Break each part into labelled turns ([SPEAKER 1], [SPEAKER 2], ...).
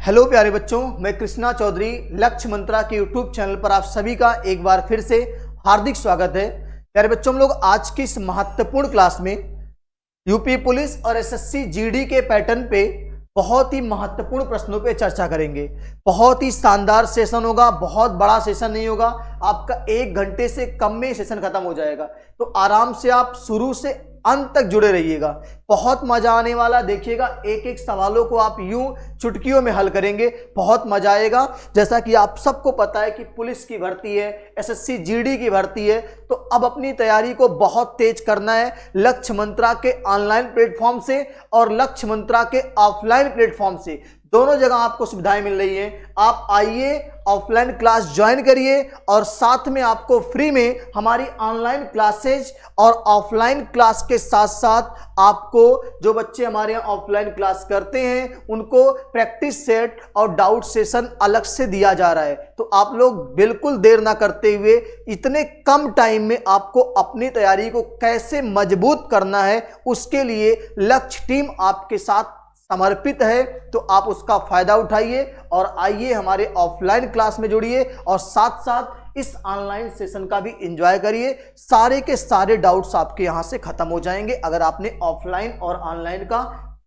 [SPEAKER 1] Hello प्यारे बच्चों, मैं कृष्णा चौधरी लक्ष्य मंत्रा के यूट्यूब चैनल पर आप सभी का एक बार फिर से हार्दिक स्वागत है। प्यारे बच्चों, हम लोग आज की इस महत्वपूर्ण क्लास में यूपी पुलिस और एसएससी जीडी के पैटर्न पे बहुत ही महत्वपूर्ण प्रश्नों पे चर्चा करेंगे। बहुत ही शानदार सेशन होगा, बहुत बड़ा सेशन नहीं होगा, आपका 1 घंटे से कम में सेशन खत्म हो जाएगा। तो आराम से आप शुरू से अंत तक जुड़े रहिएगा, बहुत मजा आने वाला। देखिएगा एक एक सवालों को आप यूं चुटकियों में हल करेंगे, बहुत मजा आएगा। जैसा कि आप सबको पता है कि पुलिस की भर्ती है, एसएससी जीडी की भर्ती है, तो अब अपनी तैयारी को बहुत तेज करना है लक्ष्य मंत्रा के ऑनलाइन प्लेटफॉर्म से और लक्ष्य मंत्रा के ऑफलाइन प्लेटफॉर्म से। दोनों जगह आपको सुविधाएं मिल रही हैं। आप आइए, ऑफलाइन क्लास ज्वाइन करिए और साथ में आपको फ्री में हमारी ऑनलाइन क्लासेज और ऑफलाइन क्लास के साथ साथ आपको जो बच्चे हमारे यहाँ ऑफलाइन क्लास करते हैं उनको प्रैक्टिस सेट और डाउट सेशन अलग से दिया जा रहा है। तो आप लोग बिल्कुल देर ना करते हुए इतने कम टाइम में आपको अपनी तैयारी को कैसे मजबूत करना है उसके लिए लक्ष्य टीम आपके साथ समर्पित है। तो आप उसका फायदा उठाइए और आइए हमारे ऑफलाइन क्लास में जुड़िए और साथ साथ इस ऑनलाइन सेशन का भी एंजॉय करिए। सारे के सारे डाउट्स आपके यहां से खत्म हो जाएंगे अगर आपने ऑफलाइन और ऑनलाइन का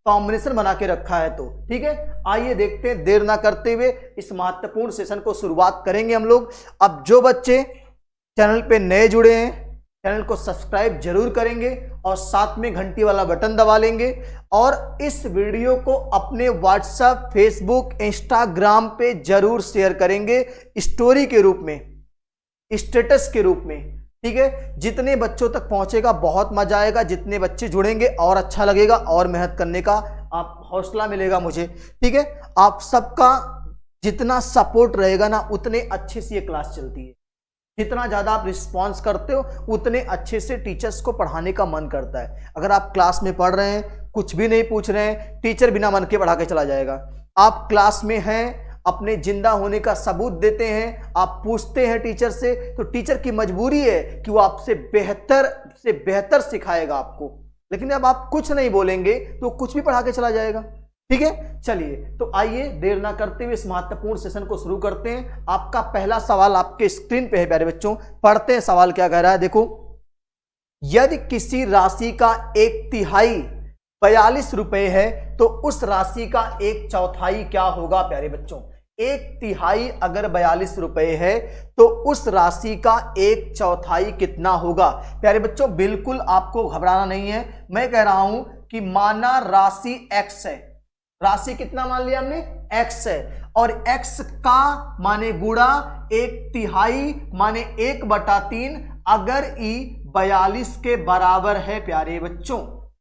[SPEAKER 1] कॉम्बिनेशन बना के रखा है तो। ठीक है, आइए देखते हैं, देर ना करते हुए इस महत्वपूर्ण सेशन को शुरुआत करेंगे हम लोग। अब जो बच्चे चैनल पे नए जुड़े हैं चैनल को सब्सक्राइब जरूर करेंगे और साथ में घंटी वाला बटन दबा लेंगे और इस वीडियो को अपने व्हाट्सएप, फेसबुक, इंस्टाग्राम पे जरूर शेयर करेंगे, स्टोरी के रूप में, स्टेटस के रूप में। ठीक है, जितने बच्चों तक पहुंचेगा बहुत मजा आएगा, जितने बच्चे जुड़ेंगे और अच्छा लगेगा और मेहनत करने का आप हौसला मिलेगा मुझे। ठीक है, आप सबका जितना सपोर्ट रहेगा ना उतने अच्छे से ये क्लास चलती है। जितना ज़्यादा आप रिस्पॉन्स करते हो उतने अच्छे से टीचर्स को पढ़ाने का मन करता है। अगर आप क्लास में पढ़ रहे हैं, कुछ भी नहीं पूछ रहे हैं, टीचर बिना मन के पढ़ा के चला जाएगा। आप क्लास में हैं, अपने जिंदा होने का सबूत देते हैं, आप पूछते हैं टीचर से, तो टीचर की मजबूरी है कि वो आपसे बेहतर से बेहतर सिखाएगा आपको। लेकिन अब आप कुछ नहीं बोलेंगे तो कुछ भी पढ़ा के चला जाएगा। ठीक है, चलिए तो आइए देर ना करते हुए इस महत्वपूर्ण सेशन को शुरू करते हैं। आपका पहला सवाल आपके स्क्रीन पे है प्यारे बच्चों, पढ़ते हैं सवाल क्या कह रहा है। देखो, यदि किसी राशि का 1/3 42 रुपए है तो उस राशि का 1/4 क्या होगा प्यारे बच्चों। 1/3 अगर 42 रुपए है तो उस राशि का 1/4 कितना होगा। प्यारे बच्चों बिल्कुल आपको घबराना नहीं है, मैं कह रहा हूं कि माना राशि x है, राशि कितना मान लिया हमने, x है, और x का माने गुणा 1/3 माने 1/3 अगर ई 42 के बराबर है। प्यारे बच्चों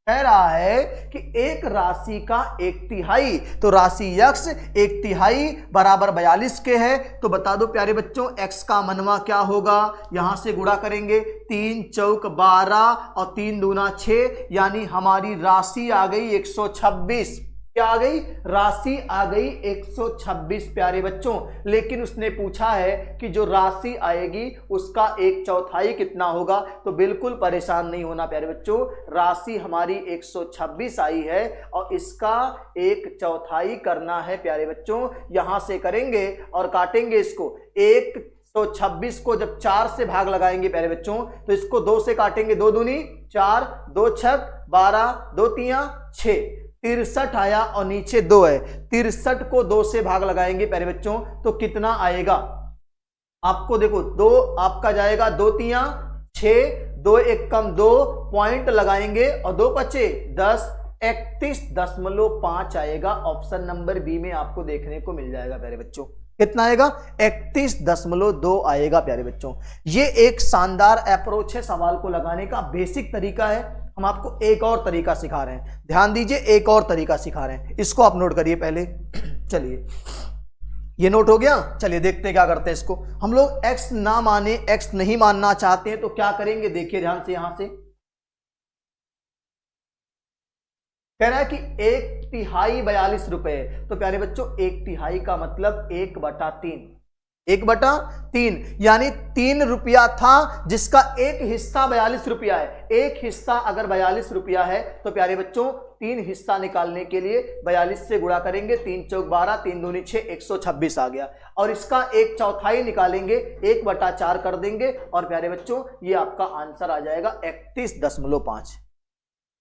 [SPEAKER 1] कह रहा है कि एक राशि का 1/3, तो राशि x 1/3 बराबर 42 के है। तो बता दो प्यारे बच्चों x का मनवा क्या होगा। यहां से गुणा करेंगे, 3 चौक 12 और 3 दूना 6, यानी हमारी राशि आ गई 126। क्या आ गई, राशि आ गई 126 प्यारे बच्चों। लेकिन उसने पूछा है कि जो राशि आएगी उसका 1/4 कितना होगा। तो बिल्कुल परेशान नहीं होना प्यारे बच्चों, राशि हमारी 126 आई है और इसका 1/4 करना है प्यारे बच्चों। यहां से करेंगे और काटेंगे इसको। 126 को जब 4 से भाग लगाएंगे प्यारे बच्चों तो इसको 2 से काटेंगे, 2 दूनी 4, 2 छक 12, 2 तिया 6, 63 आया और नीचे 2 है। 63 को 2 से भाग लगाएंगे प्यारे बच्चों तो कितना आएगा आपको। देखो 2 आपका जाएगा, 2 तिया 6, 2 एक कम 2 पॉइंट लगाएंगे और 2 बचे 10, 31.5 आएगा। ऑप्शन नंबर बी में आपको देखने को मिल जाएगा प्यारे बच्चों। कितना आएगा, 31.2 आएगा प्यारे बच्चों। ये एक शानदार अप्रोच है सवाल को लगाने का, बेसिक तरीका है। हम आपको एक और तरीका सिखा रहे हैं, ध्यान दीजिए, एक और तरीका सिखा रहे हैं, इसको आप नोट करिए पहले। चलिए ये नोट हो गया, चलिए देखते हैं क्या करते हैं इसको। हम लोग x ना माने, x नहीं मानना चाहते हैं तो क्या करेंगे, देखिए ध्यान से। यहां से कह रहा है कि 1/3 42 रुपए, तो प्यारे बच्चों 1/3 का मतलब 1/3, 1/3 यानी 3 रुपया था जिसका एक हिस्सा 42 रुपया है। एक हिस्सा अगर 42 रुपया है तो प्यारे बच्चों तीन हिस्सा निकालने के लिए 42 से गुणा करेंगे, 3 चौक 12, 3 दूनी 6, 126 आ गया। और इसका 1/4 निकालेंगे, 1/4 कर देंगे और प्यारे बच्चों ये आपका आंसर आ जाएगा 31.5।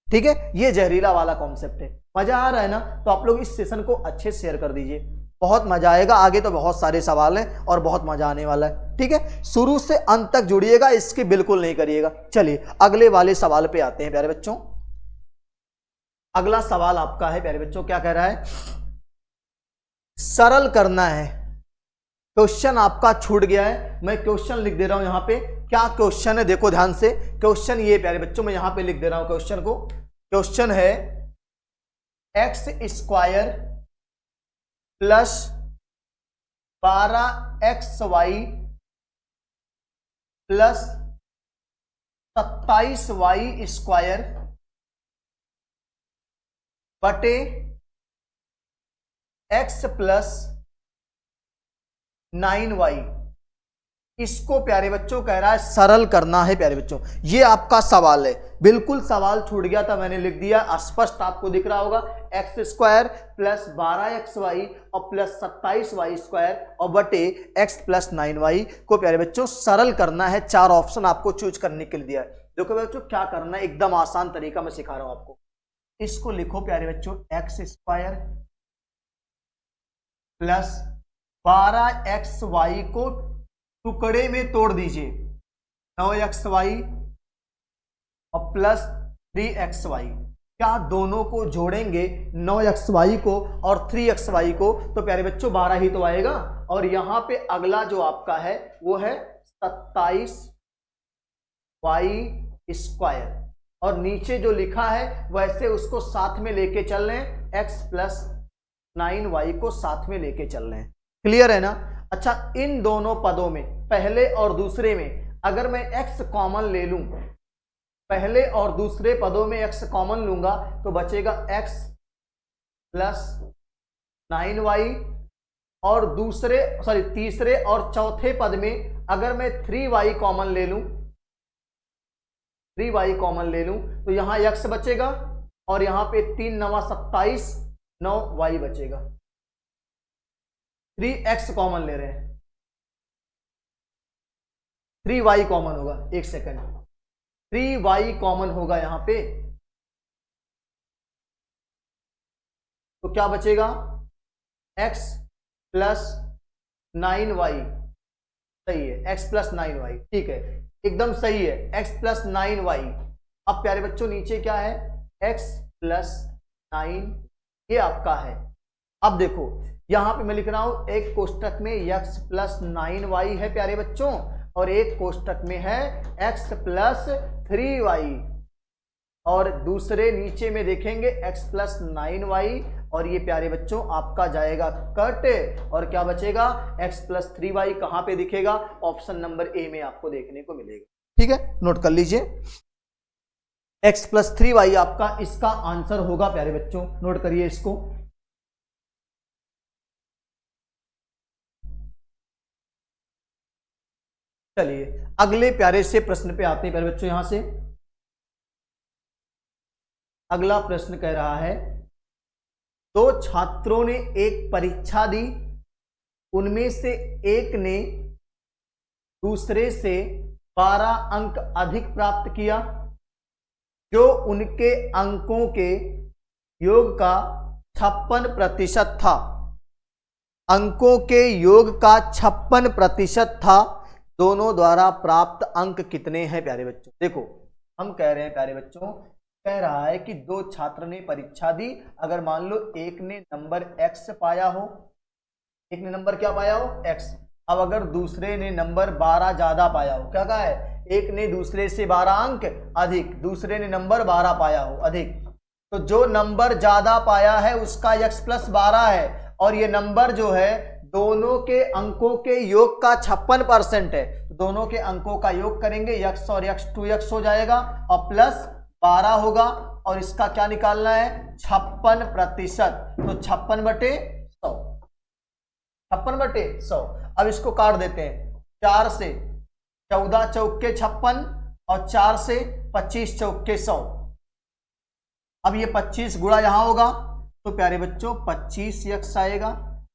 [SPEAKER 1] ठीक है, ये जहरीला वाला कॉन्सेप्ट है। मजा आ रहा है ना? तो आप लोग इस सेशन को अच्छे से शेयर कर दीजिए, बहुत मजा आएगा। आगे तो बहुत सारे सवाल हैं और बहुत मजा आने वाला है। ठीक है, शुरू से अंत तक जुड़िएगा, इसके बिल्कुल नहीं करिएगा। चलिए अगले वाले सवाल पे आते हैं प्यारे बच्चों। अगला सवाल आपका है प्यारे बच्चों, क्या कह रहा है? सरल करना है। क्वेश्चन आपका छूट गया है, मैं क्वेश्चन लिख दे रहा हूं यहां पे। क्या क्वेश्चन है देखो ध्यान से। क्वेश्चन ये प्यारे बच्चों, मैं यहां पे लिख दे रहा हूं क्वेश्चन को। क्वेश्चन है x² plus 12xy plus 27y² बटे x प्लस 9y। इसको प्यारे बच्चों कह रहा है सरल करना है। प्यारे बच्चों ये आपका सवाल है, बिल्कुल सवाल छूट गया था, मैंने लिख दिया, स्पष्ट आपको दिख रहा होगा। x² प्लस 12xy और प्लस 27y² और बटे x प्लस 9y को प्यारे बच्चों सरल करना है। 4 ऑप्शन आपको चूज करने के लिए दिया है। देखो बच्चों क्या करना है, एकदम आसान तरीका मैं सिखा रहा हूं आपको। इसको लिखो प्यारे बच्चों x² प्लस 12xy को टुकड़े में तोड़ दीजिए, 9xy और प्लस 3xy। क्या दोनों को जोड़ेंगे 9xy को और 3xy को तो प्यारे बच्चों 12 ही तो आएगा। और यहां पे अगला जो आपका है वो है 27y² और नीचे जो लिखा है वैसे उसको साथ में लेके चल रहे हैं, x प्लस 9y को साथ में लेके चल रहे हैं। क्लियर है ना? अच्छा, इन दोनों पदों में पहले और दूसरे में अगर मैं x कॉमन ले लूं, पहले और दूसरे पदों में x कॉमन लूंगा तो बचेगा x प्लस 9y और तीसरे और चौथे पद में अगर मैं 3y कॉमन ले लूं, 3y कॉमन ले लूं तो यहां x बचेगा और यहां पे 3 9 27, 9y बचेगा। 3x कॉमन ले रहे हैं, 3y कॉमन होगा, एक सेकंड, 3y कॉमन होगा यहां पे तो क्या बचेगा? x plus 9y। सही है, x प्लस 9y, ठीक है, एकदम सही है, x प्लस 9y। अब प्यारे बच्चों नीचे क्या है? x प्लस 9 ये आपका है। अब देखो यहां पे मैं लिख रहा हूं एक कोष्टक में x प्लस 9y है प्यारे बच्चों और एक कोष्टक में है x प्लस 3y और दूसरे नीचे में देखेंगे x प्लस 9y और ये प्यारे बच्चों आपका जाएगा कट और क्या बचेगा? x प्लस 3y कहां पे दिखेगा? ऑप्शन नंबर ए में आपको देखने को मिलेगा। ठीक है, नोट कर लीजिए, x प्लस 3y आपका इसका आंसर होगा प्यारे बच्चों, नोट करिए इसको। चलिए अगले प्यारे से प्रश्न पे आते हैं प्यारे बच्चों। यहां से अगला प्रश्न कह रहा है, 2 छात्रों ने एक परीक्षा दी, उनमें से एक ने दूसरे से 12 अंक अधिक प्राप्त किया, जो उनके अंकों के योग का 56% था। अंकों के योग का 56% था। दोनों द्वारा प्राप्त अंक कितने हैं प्यारे बच्चों? देखो हम कह रहे हैं प्यारे बच्चों, कह रहा है कि 2 छात्र ने परीक्षा दी, अगर मान लो एक ने नंबर x पाया हो, एक ने नंबर क्या पाया हो? x। अब अगर दूसरे ने नंबर 12 ज्यादा पाया हो, क्या कहा है? एक ने दूसरे से 12 अंक अधिक, दूसरे ने नंबर 12 पाया हो अधिक, तो जो नंबर ज्यादा पाया है उसका x प्लस 12 है और ये नंबर जो है दोनों के अंकों के योग का 56% है, तो दोनों के अंकों का योग करेंगे, x और x 2x हो जाएगा और प्लस 12 होगा और इसका क्या निकालना है? 56%, तो 56/100, 56/100। अब इसको काट देते हैं, 4 से 14 चौके 56 और 4 से 25 चौके 100, अब ये 25 गुणा यहां होगा तो प्यारे बच्चों 25x आएगा,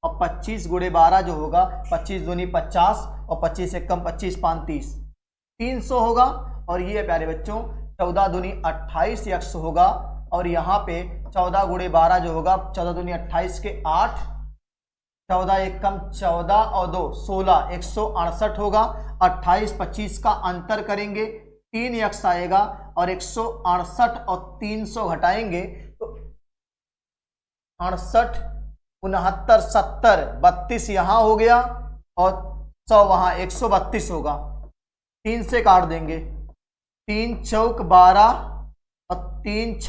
[SPEAKER 1] और 25 गुणे 12 जो होगा 25 दूनी 50 और 25 से कम 25 5 30, 300 होगा। और ये प्यारे बच्चों 14 दूनी 28x होगा, और यहाँ पे 14 गुणे 12 जो होगा 14 दूनी 28 के 8, 14 एक कम 14 और 2 16, 168 होगा। 28 25 का अंतर करेंगे 3x आएगा, और 168 और 300 घटाएंगे तो 68 69 70 32 यहां हो गया, और 100 वहां 132 होगा। 3 से काट देंगे, 3 चौक 12 और 3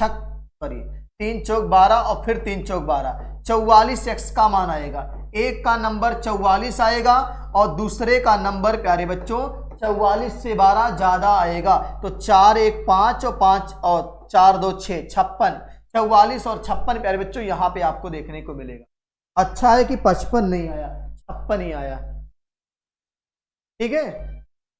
[SPEAKER 1] चौक 12 और फिर 3 चौक 12, 44x का मान आएगा। एक का नंबर 44 आएगा और दूसरे का नंबर प्यारे बच्चों 44 से 12 ज्यादा आएगा, तो 4 1 5 और 5 और 4 2 6 56, 44 और 56 प्यारे बच्चों यहां पे आपको देखने को मिलेगा। अच्छा है कि 55 नहीं आया, 56 ही आया। ठीक है,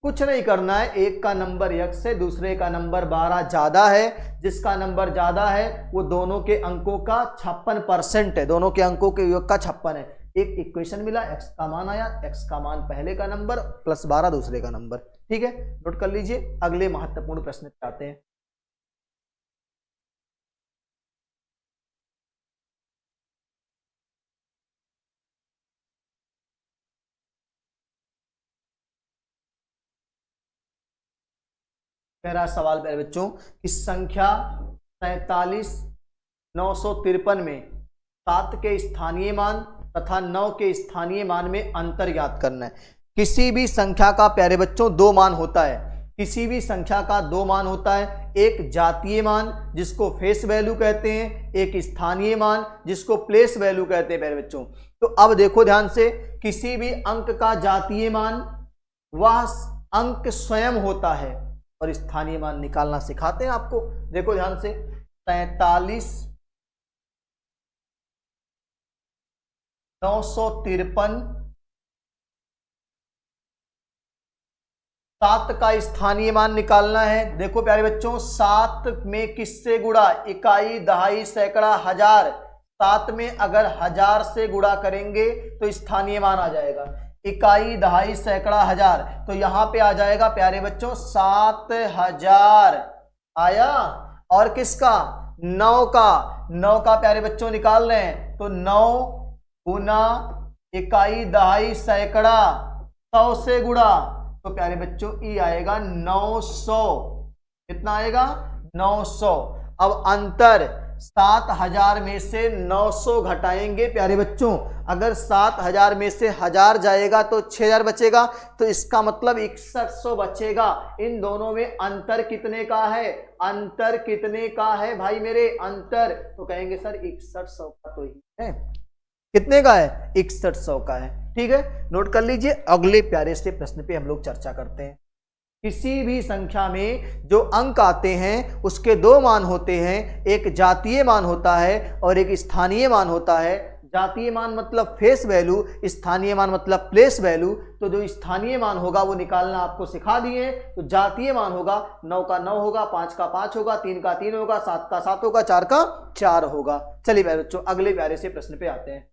[SPEAKER 1] कुछ नहीं करना है, एक का नंबर x से दूसरे का नंबर 12 ज्यादा है, जिसका नंबर ज्यादा है वो दोनों के अंकों का 56% है, दोनों के अंकों के योग का 56 है। एक इक्वेशन मिला, x का मान आया, x का मान पहले का नंबर प्लस 12 दूसरे का नंबर। ठीक है, नोट कर लीजिए। अगले महत्वपूर्ण प्रश्न पे आते हैं। पहला सवाल है बच्चों कि संख्या 47,953 में 7 के स्थानीय मान तथा 9 के स्थानीय मान में अंतर ज्ञात करना है। किसी भी संख्या का प्यारे बच्चों दो मान होता है, किसी भी संख्या का दो मान होता है, एक जातीय मान जिसको फेस वैल्यू कहते हैं, एक स्थानीय मान जिसको प्लेस वैल्यू कहते हैं प्यारे बच्चों। तो अब देखो ध्यान से, किसी भी अंक का जातीय मान वह अंक स्वयं होता है, और स्थानीय मान निकालना सिखाते हैं आपको। देखो ध्यान से, 43,953, 7 का स्थानीय मान निकालना है। देखो प्यारे बच्चों, 7 में किससे गुणा, इकाई दहाई सैकड़ा हजार, 7 में अगर 1000 से गुणा करेंगे तो स्थानीय मान आ जाएगा, इकाई दहाई सैकड़ा हजार, तो यहां पे आ जाएगा प्यारे बच्चों 7000 आया। और किसका, 9 का, 9 का प्यारे बच्चों निकाल रहे हैं तो 9 गुना इकाई दहाई सैकड़ा 100 से गुणा, तो प्यारे बच्चों ई आएगा 900। कितना आएगा, 900। अब अंतर 7000 में से 900 घटाएंगे प्यारे बच्चों, अगर 7000 में से 1000 जाएगा तो 6000 बचेगा, तो इसका मतलब 6100 बचेगा। इन दोनों में अंतर कितने का है, अंतर कितने का है भाई मेरे, अंतर, तो कहेंगे सर 6100 का तो ही है। कितने का है, 6100 का है। ठीक है, नोट कर लीजिए। अगले प्यारे से प्रश्न पे हम लोग चर्चा करते हैं। किसी भी संख्या में जो अंक आते हैं उसके दो मान होते हैं, एक जातीय मान होता है और एक स्थानीय मान होता है। जातीय मान मतलब फेस वैल्यू, स्थानीय मान मतलब प्लेस वैल्यू। तो जो स्थानीय मान होगा वो निकालना आपको सिखा दिए। तो जातीय मान होगा 9 का 9 होगा, 5 का 5 होगा, 3 का 3 होगा, 7 का 7 होगा, 4 का 4 होगा। चलिए प्यारे बच्चों अगले प्यारे से प्रश्न पे आते हैं।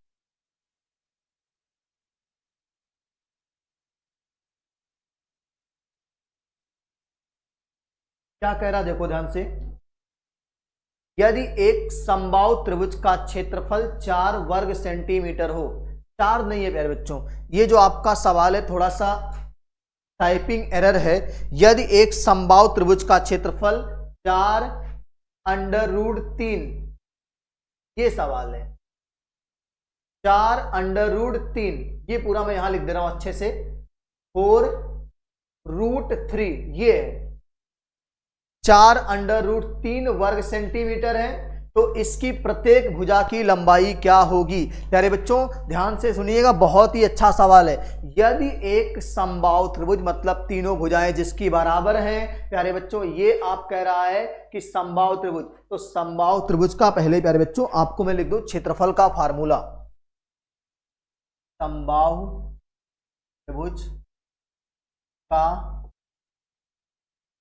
[SPEAKER 1] क्या कह रहा देखो ध्यान से, यदि एक समबाहु त्रिभुज का क्षेत्रफल 4 वर्ग सेंटीमीटर हो, 4 नहीं है प्यारे बच्चों, ये जो आपका सवाल है थोड़ा सा टाइपिंग एरर है। यदि एक समबाहु त्रिभुज का क्षेत्रफल 4√3, ये सवाल है 4√3, ये पूरा मैं यहां लिख दे रहा हूं अच्छे से, 4√3, ये है 4√3 वर्ग सेंटीमीटर है। तो इसकी प्रत्येक भुजा की लंबाई क्या होगी। प्यारे बच्चों ध्यान से सुनिएगा, बहुत ही अच्छा सवाल है। यदि एक समबाहु त्रिभुज मतलब तीनों भुजाएं जिसकी बराबर हैं, प्यारे बच्चों ये आप कह रहा है कि समबाहु त्रिभुज, तो समबाहु त्रिभुज का पहले प्यारे बच्चों आपको मैं लिख दूं क्षेत्रफल का फार्मूला। समबाहु त्रिभुज का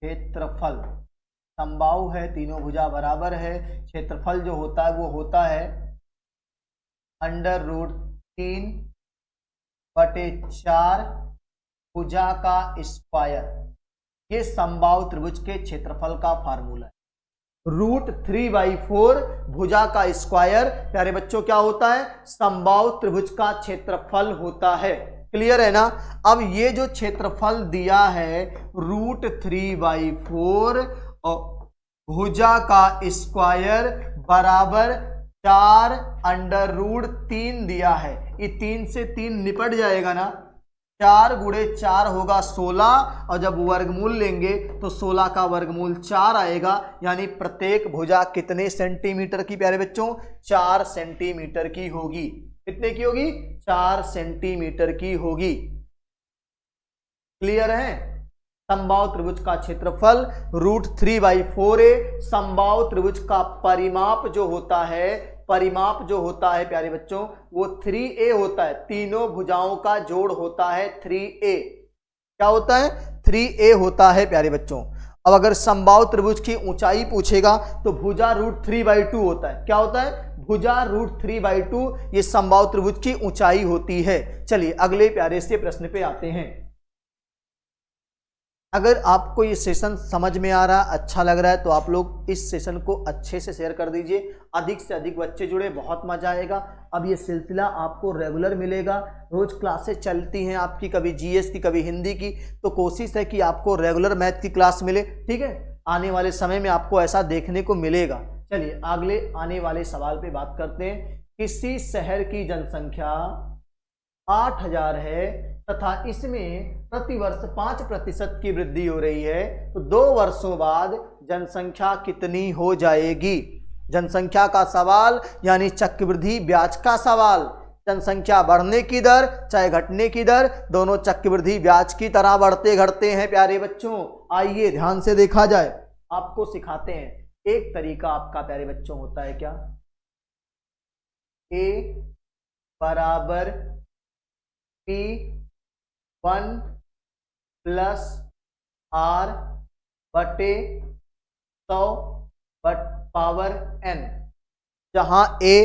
[SPEAKER 1] क्षेत्रफल समबाहु है, तीनों भुजा बराबर है। क्षेत्रफल जो होता है वो होता है √3/4 भुजा का स्क्वायर। ये समबाहु त्रिभुज के क्षेत्रफल का फार्मूला है। √3/4 भुजा का स्क्वायर प्यारे बच्चों क्या होता है? समबाहु त्रिभुज का क्षेत्रफल होता है। क्लियर है ना? अब ये जो क्षेत्रफल दिया है √3/4 और भुजा का स्क्वायर बराबर 4√3 दिया है। ये 3 से 3 निपट जाएगा ना, 4 × 4 होगा 16 और जब वर्गमूल लेंगे तो 16 का वर्गमूल 4 आएगा। यानी प्रत्येक भुजा कितने सेंटीमीटर की प्यारे बच्चों? 4 सेंटीमीटर की होगी। कितने की होगी? 4 सेंटीमीटर की होगी। क्लियर है? समबाहु त्रिभुज का क्षेत्रफल √3/4 है। समबाहु त्रिभुज का परिमाप जो होता है प्यारे बच्चों वो 3a होता है। तीनों भुजाओं का जोड़ होता है 3a। क्या होता है? 3a होता है प्यारे बच्चों। अब अगर समबाहु त्रिभुज की ऊंचाई पूछेगा तो भुजा √3/2 होता है। क्या होता है? भुजा √3/2 ये समबाहु त्रिभुज की ऊंचाई होती है। चलिए अगले प्यारे से प्रश्न पे आते हैं। अगर आपको ये सेशन समझ में आ रहा, अच्छा लग रहा है तो आप लोग इस सेशन को अच्छे से शेयर कर दीजिए। अधिक से अधिक बच्चे जुड़े, बहुत मजा आएगा। अब ये सिलसिला आपको रेगुलर मिलेगा। रोज क्लासेस चलती हैं आपकी, कभी जीएस की कभी हिंदी की, तो कोशिश है कि आपको रेगुलर मैथ की क्लास मिले। ठीक है, आने वाले समय में आपको ऐसा देखने को मिलेगा। चलिए अगले आने वाले सवाल पे बात करते हैं। किसी शहर की जनसंख्या 8000 है तथा इसमें प्रतिवर्ष 5% की वृद्धि हो रही है, तो 2 वर्षों बाद जनसंख्या कितनी हो जाएगी? जनसंख्या का सवाल यानी चक्रवृद्धि ब्याज का सवाल। जनसंख्या बढ़ने की दर चाहे घटने की दर, दोनों चक्रवृद्धि ब्याज की तरह बढ़ते घटते हैं प्यारे बच्चों। आइए ध्यान से देखा जाए, आपको सिखाते हैं। एक तरीका आपका प्यारे बच्चों होता है क्या? A बराबर P1 + R बटे 100/n, जहां A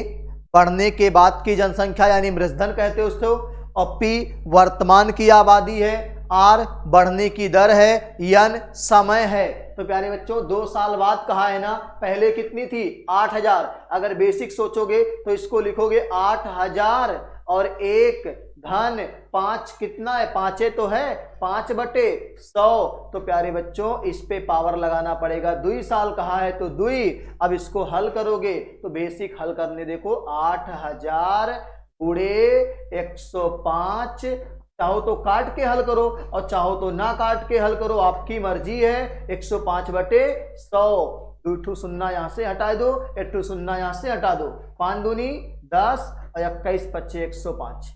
[SPEAKER 1] बढ़ने के बाद की जनसंख्या यानी मृजधन कहते हैं उसको, और P वर्तमान की आबादी है, R बढ़ने की दर है, N समय है। तो प्यारे बच्चों 2 साल बाद कहा है ना, पहले कितनी थी? 8000। अगर बेसिक सोचोगे तो इसको लिखोगे 8000 और 1 धन 5 कितना है? 5 तो है, 5/100। तो प्यारे बच्चों इस पे पावर लगाना पड़ेगा। 2 साल कहा है तो 2। अब इसको हल करोगे तो बेसिक हल करने देखो, 8000 × 105। चाहो तो काट के हल करो और चाहो तो ना काट के हल करो, आपकी मर्जी है। 105/100, 2 शून्य यहां से हटा दो, 1 शून्य यहां से हटा दो, 5 दूनी 10 और 21 × 105।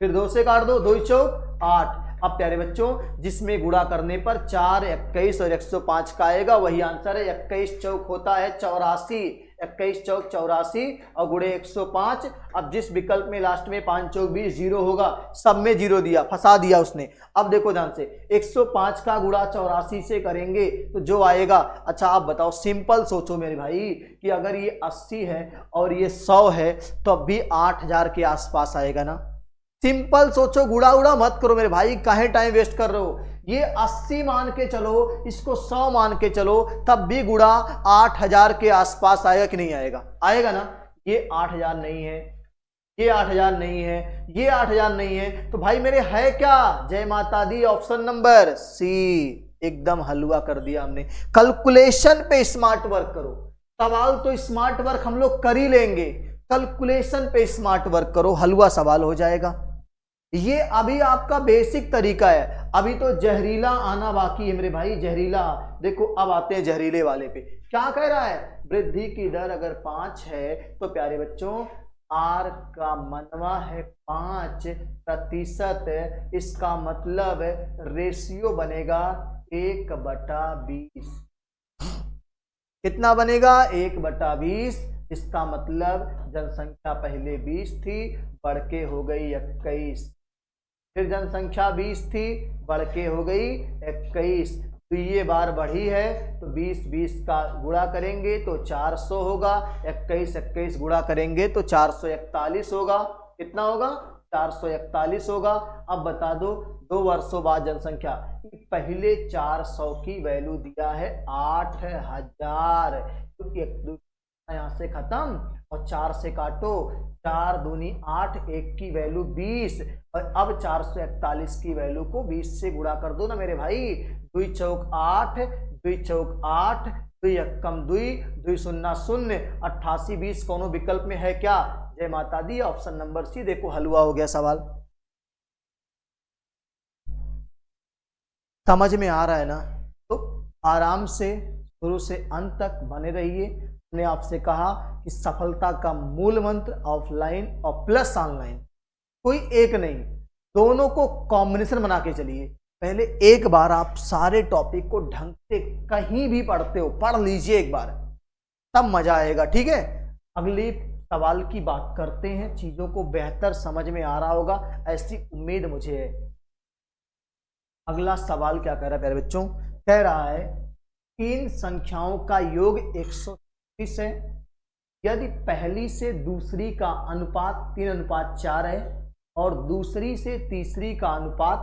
[SPEAKER 1] फिर 2 से काट दो, 2 चौक 8। अब प्यारे बच्चों जिसमें गुणा करने पर 4, 21 और 105 का आएगा वही आंसर है। 21 चौक होता है 84, 21 चौक 84 और गुणे 105। अब जिस विकल्प में लास्ट में 5 चौक 20 जीरो होगा, सब में जीरो दिया, फंसा दिया उसने। अब देखो ध्यान से, 105 का गुणा 84 से करेंगे तो जो आएगा। अच्छा आप बताओ, सिंपल सोचो मेरे भाई कि अगर ये 80 है और ये 100 है तो अब भी 8000 के आसपास आएगा ना। सिंपल सोचो, गुड़ा उड़ा मत करो मेरे भाई, काहे टाइम वेस्ट कर रहे हो। ये 80 मान के चलो, इसको 100 मान के चलो, तब भी गुड़ा 8000 के आसपास आएगा कि नहीं आएगा? आएगा ना। ये 8000 नहीं है, ये 8000 नहीं है, ये 8000 नहीं है, तो भाई मेरे है क्या? जय माता दी, ऑप्शन नंबर सी। एकदम हलवा कर दिया हमने। कैलकुलेशन पे स्मार्ट वर्क करो। सवाल तो स्मार्ट वर्क हम लोग कर ही लेंगे, कैलकुलेशन पे स्मार्ट वर्क करो, हलवा सवाल हो जाएगा। ये अभी आपका बेसिक तरीका है, अभी तो जहरीला आना बाकी है मेरे भाई, जहरीला। देखो अब आते हैं जहरीले वाले पे। क्या कह रहा है? वृद्धि की दर अगर 5 है तो प्यारे बच्चों R का मनवा है 5%, इसका मतलब रेशियो बनेगा 1/20। कितना बनेगा? 1/20। इसका मतलब जनसंख्या पहले 20 थी, बढ़ के हो गई 21। फिर जनसंख्या 20 थी, बढ़ के हो गई 21। ये बार बढ़ी है तो 20 20 का गुणा करेंगे तो 400 होगा, 21 21 गुणा करेंगे तो 441 होगा। कितना होगा? 441 होगा। अब बता दो 2 वर्षों बाद जनसंख्या, पहले 400 की वैल्यू दिया है 8000, क्योंकि यहां से खत्म और 4 से काटो, 4 दूनी 8, 1 की वैल्यू 20, और अब 441 की वैल्यू को 20 से गुणा कर दो ना मेरे भाई। 2 चौक 8, 2 चौक 8, 2 एकम 2, 2 शून्य 0, 88 20 कोनो विकल्प में है क्या? जय माता दी, ऑप्शन नंबर सी। देखो हलवा हो गया सवाल। समझ में आ रहा है ना? तो आराम से शुरू से अंत तक बने रहिए। मैंने आपसे कहा कि सफलता का मूल मंत्र ऑफलाइन और प्लस ऑनलाइन, कोई एक नहीं, दोनों को कॉम्बिनेशन बना के चलिए। पहले एक बार आप सारे टॉपिक को ढंग से कहीं भी पढ़ते हो पढ़ लीजिए एक बार, तब मजा आएगा। ठीक है, अगले सवाल की बात करते हैं। चीजों को बेहतर समझ में आ रहा होगा, ऐसी उम्मीद मुझे है। अगला सवाल क्या कह रहा है प्यारे बच्चों? कह रहा है 3 संख्याओं का योग 130 है। यदि पहली से दूसरी का अनुपात 3:4 है और दूसरी से तीसरी का अनुपात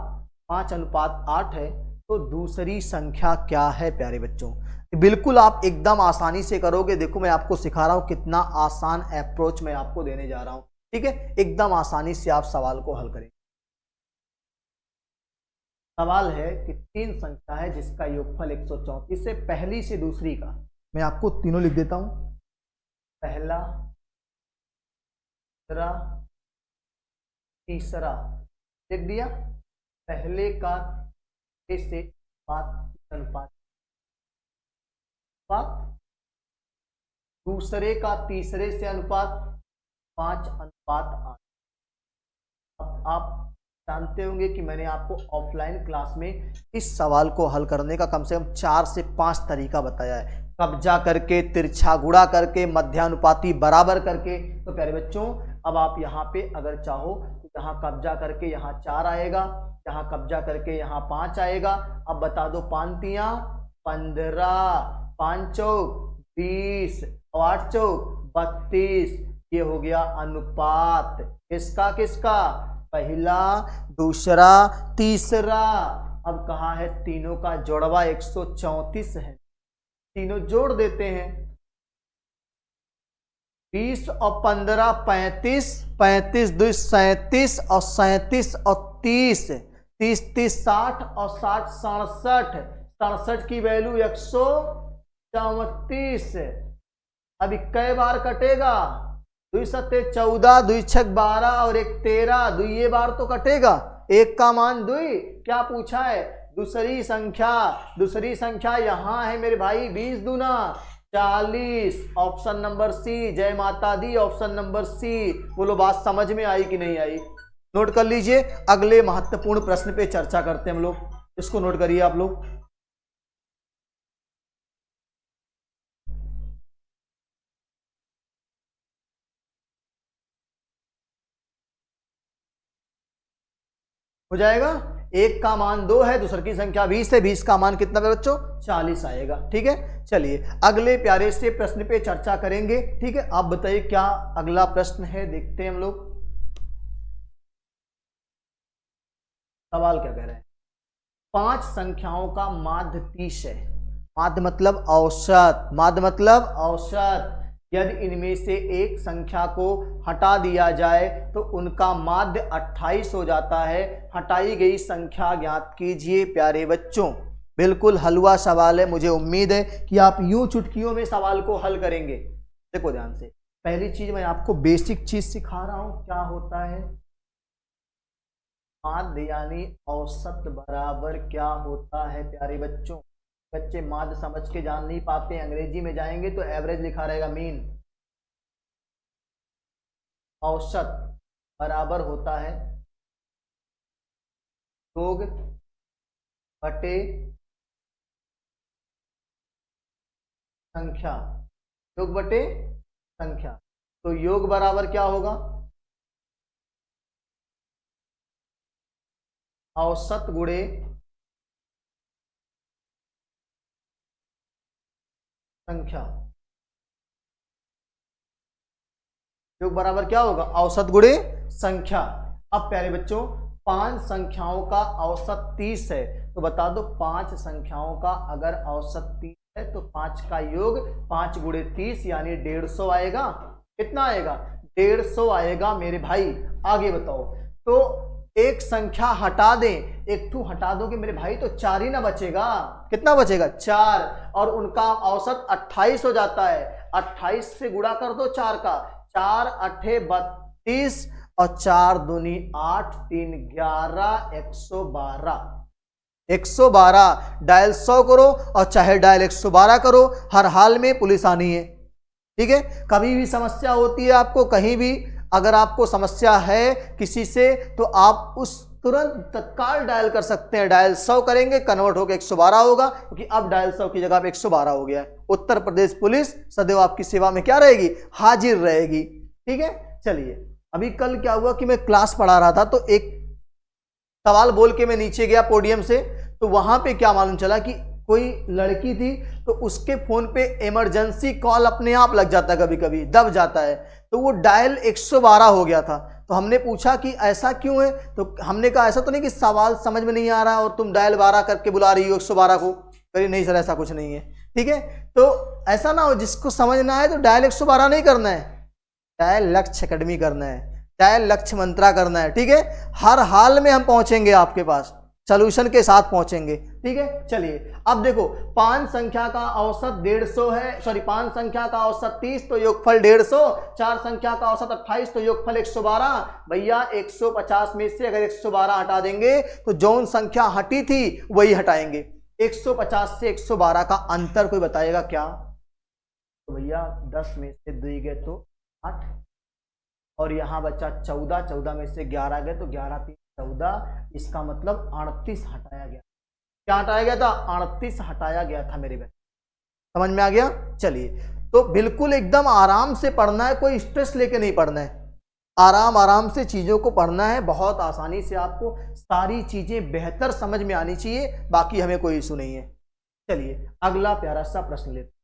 [SPEAKER 1] 5:8 है, तो दूसरी संख्या क्या है प्यारे बच्चों? बिल्कुल आप एकदम आसानी से करोगे। देखो मैं आपको सिखा रहा हूं, कितना आसान अप्रोच मैं आपको देने जा रहा हूं। ठीक है, एकदम आसानी से आप सवाल को हल करें। सवाल है कि 3 संख्या है जिसका योगफल 134 है, पहली से दूसरी का। मैं आपको तीनों लिख देता हूं, पहला, दूसरा, तीसरा। लिख दिया। पहले का से अनुपात, दूसरे का तीसरे से अनुपात 5:8। अब आप जानते होंगे कि मैंने आपको ऑफलाइन क्लास में इस सवाल को हल करने का कम से कम 4 से 5 तरीका बताया है। कब्जा करके, तिरछा गुणा करके, मध्यानुपाती बराबर करके। तो प्यारे बच्चों अब आप यहाँ पे अगर चाहो तो यहाँ कब्जा करके यहाँ 4 आएगा, यहाँ कब्जा करके यहाँ 5 आएगा। अब बता दो 5 तिया 15, 5 चौक 20 और 8 चौक 32। ये हो गया अनुपात किसका किसका? पहला, दूसरा, तीसरा। अब कहा है तीनों का जोड़वा 134 है, तीनों जोड़ देते हैं। 20 और 15 35, 35 2 37 और 37 और 30, 30 30 60 और 60 67, 67 की वैल्यू 134। अभी कई बार कटेगा? 2 सत्ते 14, 2 छक 12 और 1 13, 2 ये बार तो कटेगा। 1 का मान 2। क्या पूछा है? दूसरी संख्या। दूसरी संख्या यहां है मेरे भाई, 20 दूना 40, ऑप्शन नंबर सी। जय माता दी, ऑप्शन नंबर सी। बोलो बात समझ में आई कि नहीं आई? नोट कर लीजिए। अगले महत्वपूर्ण प्रश्न पे चर्चा करते हैं हम लोग, इसको नोट करिए आप लोग। हो जाएगा। 1 का मान 2 है, दूसरे की संख्या 20 है, 20 का मान कितना है बच्चों? 40 आएगा। ठीक है, चलिए अगले प्यारे से प्रश्न पे चर्चा करेंगे। ठीक है, आप बताइए क्या अगला प्रश्न है, देखते हैं हम लोग। सवाल क्या कह रहे हैं? 5 संख्याओं का माध्य 30 है। माध्य मतलब औसत, माध्य मतलब औसत। यदि इनमें से एक संख्या को हटा दिया जाए तो उनका माध्य 28 हो जाता है। हटाई गई संख्या ज्ञात कीजिए प्यारे बच्चों। बिल्कुल हलवा सवाल है, मुझे उम्मीद है कि आप यूं चुटकियों में सवाल को हल करेंगे। देखो ध्यान से, पहली चीज मैं आपको बेसिक चीज सिखा रहा हूं, क्या होता है माध्य यानी औसत बराबर क्या होता है प्यारे बच्चों। बच्चे माध्य समझ के जान नहीं पाते, अंग्रेजी में जाएंगे तो एवरेज लिखा रहेगा, मीन। औसत बराबर होता है योग बटे संख्या, योग बटे संख्या। तो योग बराबर क्या होगा? औसत गुणे संख्या, योग बराबर क्या होगा, औसत गुणे संख्या। अब प्यारे बच्चों 5 संख्याओं का औसत 30 है, तो बता दो 5 संख्याओं का अगर औसत 30 है तो 5 का योग 5 गुणे 30 यानी 150 आएगा। कितना आएगा, 150 आएगा मेरे भाई। आगे बताओ, तो एक संख्या हटा दें, एक टू हटा दोगे मेरे भाई तो 4 ही ना बचेगा। कितना बचेगा, 4, और उनका औसत 28 हो जाता है। 28 से गुणा कर दो 4 का, 4 अठे 32 और 4 दूनी 8, 3 11, 112। 112 डायल 100 करो और चाहे डायल 112 करो, हर हाल में पुलिस आनी है। ठीक है, कभी भी समस्या होती है आपको, कहीं भी अगर आपको समस्या है किसी से, तो आप उस तुरंत तत्काल डायल कर सकते हैं। डायल 100 करेंगे, कन्वर्ट होकर 112 होगा, क्योंकि अब डायल 100 की जगह पे 112 हो गया है। उत्तर प्रदेश पुलिस सदैव आपकी सेवा में क्या रहेगी, हाजिर रहेगी। ठीक है, चलिए अभी कल क्या हुआ कि मैं क्लास पढ़ा रहा था, तो एक सवाल बोल के मैं नीचे गया पोडियम से, तो वहां पे क्या मालूम चला कि कोई लड़की थी, तो उसके फोन पे इमरजेंसी कॉल अपने आप लग जाता है, कभी कभी दब जाता है, तो वो डायल 112 हो गया था। तो हमने पूछा कि ऐसा क्यों है, तो हमने कहा ऐसा तो नहीं कि सवाल समझ में नहीं आ रहा और तुम डायल 12 करके बुला रही हो 112 को। करिए नहीं सर ऐसा कुछ नहीं है। ठीक है, तो ऐसा ना हो, जिसको समझना है तो डायल 112 नहीं करना है, डायल लक्ष्य एकेडमी करना है, डायल लक्ष्य मंत्रा करना है। ठीक है, हर हाल में हम पहुंचेंगे आपके पास, सॉल्यूशन के साथ पहुंचेंगे। ठीक है, चलिए अब देखो 5 संख्या का औसत 150 है, सॉरी 5 संख्या का औसत 30 तो योगफल 150, 4 संख्या का औसत 28 तो योगफल 112। भैया 150 में से अगर 112 हटा देंगे तो जौन संख्या हटी थी वही हटाएंगे। 150 से 112 का अंतर कोई बताएगा क्या, तो भैया 10 में से 2 गए तो 8, और यहां बचा 14, 14 में से 11 गए तो 11 3 14, इसका मतलब 38 हटाया गया। क्या हटाया गया था, 38 हटाया गया था मेरे बच्चे। समझ में आ गया। चलिए, तो बिल्कुल एकदम आराम से पढ़ना है, कोई स्ट्रेस लेके नहीं पढ़ना है, आराम आराम से चीजों को पढ़ना है। बहुत आसानी से आपको सारी चीजें बेहतर समझ में आनी चाहिए, बाकी हमें कोई इशू नहीं है। चलिए अगला प्यारा सा प्रश्न लेते हैं।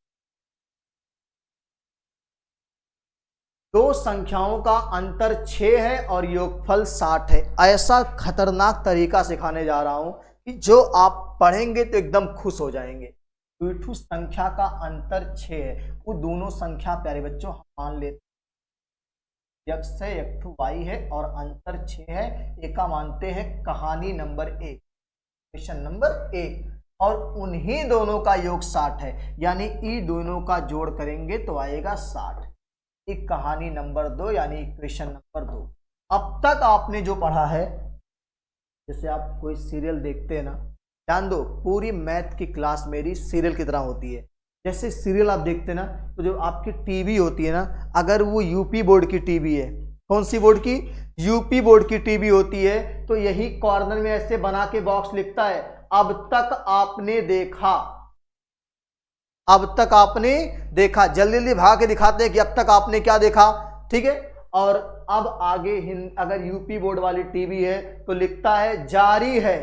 [SPEAKER 1] 2 संख्याओं का अंतर 6 है और योगफल 60 है। ऐसा खतरनाक तरीका सिखाने जा रहा हूं कि जो आप पढ़ेंगे तो एकदम खुश हो जाएंगे। 2 संख्या का अंतर 6 है, वो दोनों संख्या प्यारे बच्चों हम मान लेते हैं x है, x y है और अंतर 6 है। एक मानते हैं कहानी नंबर 1, क्वेश्चन नंबर 1, और उन्हीं दोनों का योग 60 है, यानी ई दोनों का जोड़ करेंगे तो आएगा 60। एक कहानी नंबर 2 यानी इक्वेशन नंबर 2। अब तक आपने जो पढ़ा है, जैसे आप कोई सीरियल देखते हैं ना, ध्यान दो पूरी मैथ की क्लास मेरी सीरियल की तरह होती है। जैसे सीरियल आप देखते हैं ना, तो जो आपकी टीवी होती है ना, अगर वो यूपी बोर्ड की टीवी है, कौन सी बोर्ड की, यूपी बोर्ड की टीवी होती है, तो यही कॉर्नर में ऐसे बना के बॉक्स लिखता है अब तक आपने देखा। अब तक आपने देखा, जल्दी जल्दी भाग के दिखाते हैं कि अब तक आपने क्या देखा। ठीक है, और अब आगे अगर यूपी बोर्ड वाली टीवी है तो लिखता है जारी है,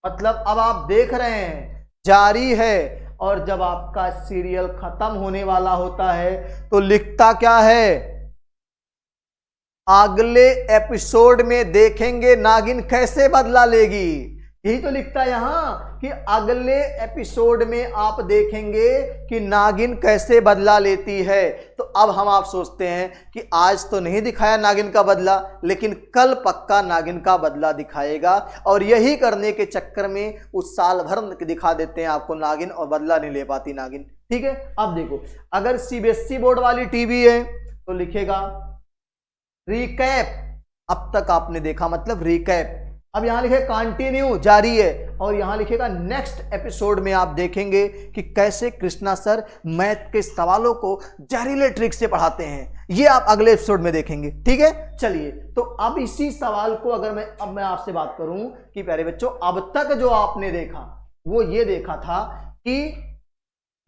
[SPEAKER 1] मतलब अब आप देख रहे हैं, जारी है। और जब आपका सीरियल खत्म होने वाला होता है तो लिखता क्या है, अगले एपिसोड में देखेंगे नागिन कैसे बदला लेगी। यही तो लिखता है यहां कि अगले एपिसोड में आप देखेंगे कि नागिन कैसे बदला लेती है। तो अब हम आप सोचते हैं कि आज तो नहीं दिखाया नागिन का बदला, लेकिन कल पक्का नागिन का बदला दिखाएगा, और यही करने के चक्कर में उस साल भर दिखा देते हैं आपको नागिन, और बदला नहीं ले पाती नागिन। ठीक है, अब देखो अगर सीबीएसई बोर्ड वाली टीवी है तो लिखेगा रिकैप, अब तक आपने देखा मतलब रिकैप। अब यहां लिखे कंटिन्यू, जारी है, और यहां लिखेगा नेक्स्ट एपिसोड में आप देखेंगे कि कैसे कृष्णा सर मैथ के सवालों को जहरीले ट्रिक से पढ़ाते हैं। ये आप अगले एपिसोड में देखेंगे। ठीक है, चलिए तो अब इसी सवाल को अगर मैं आपसे बात करूं कि प्यारे बच्चों अब तक जो आपने देखा वो ये देखा था कि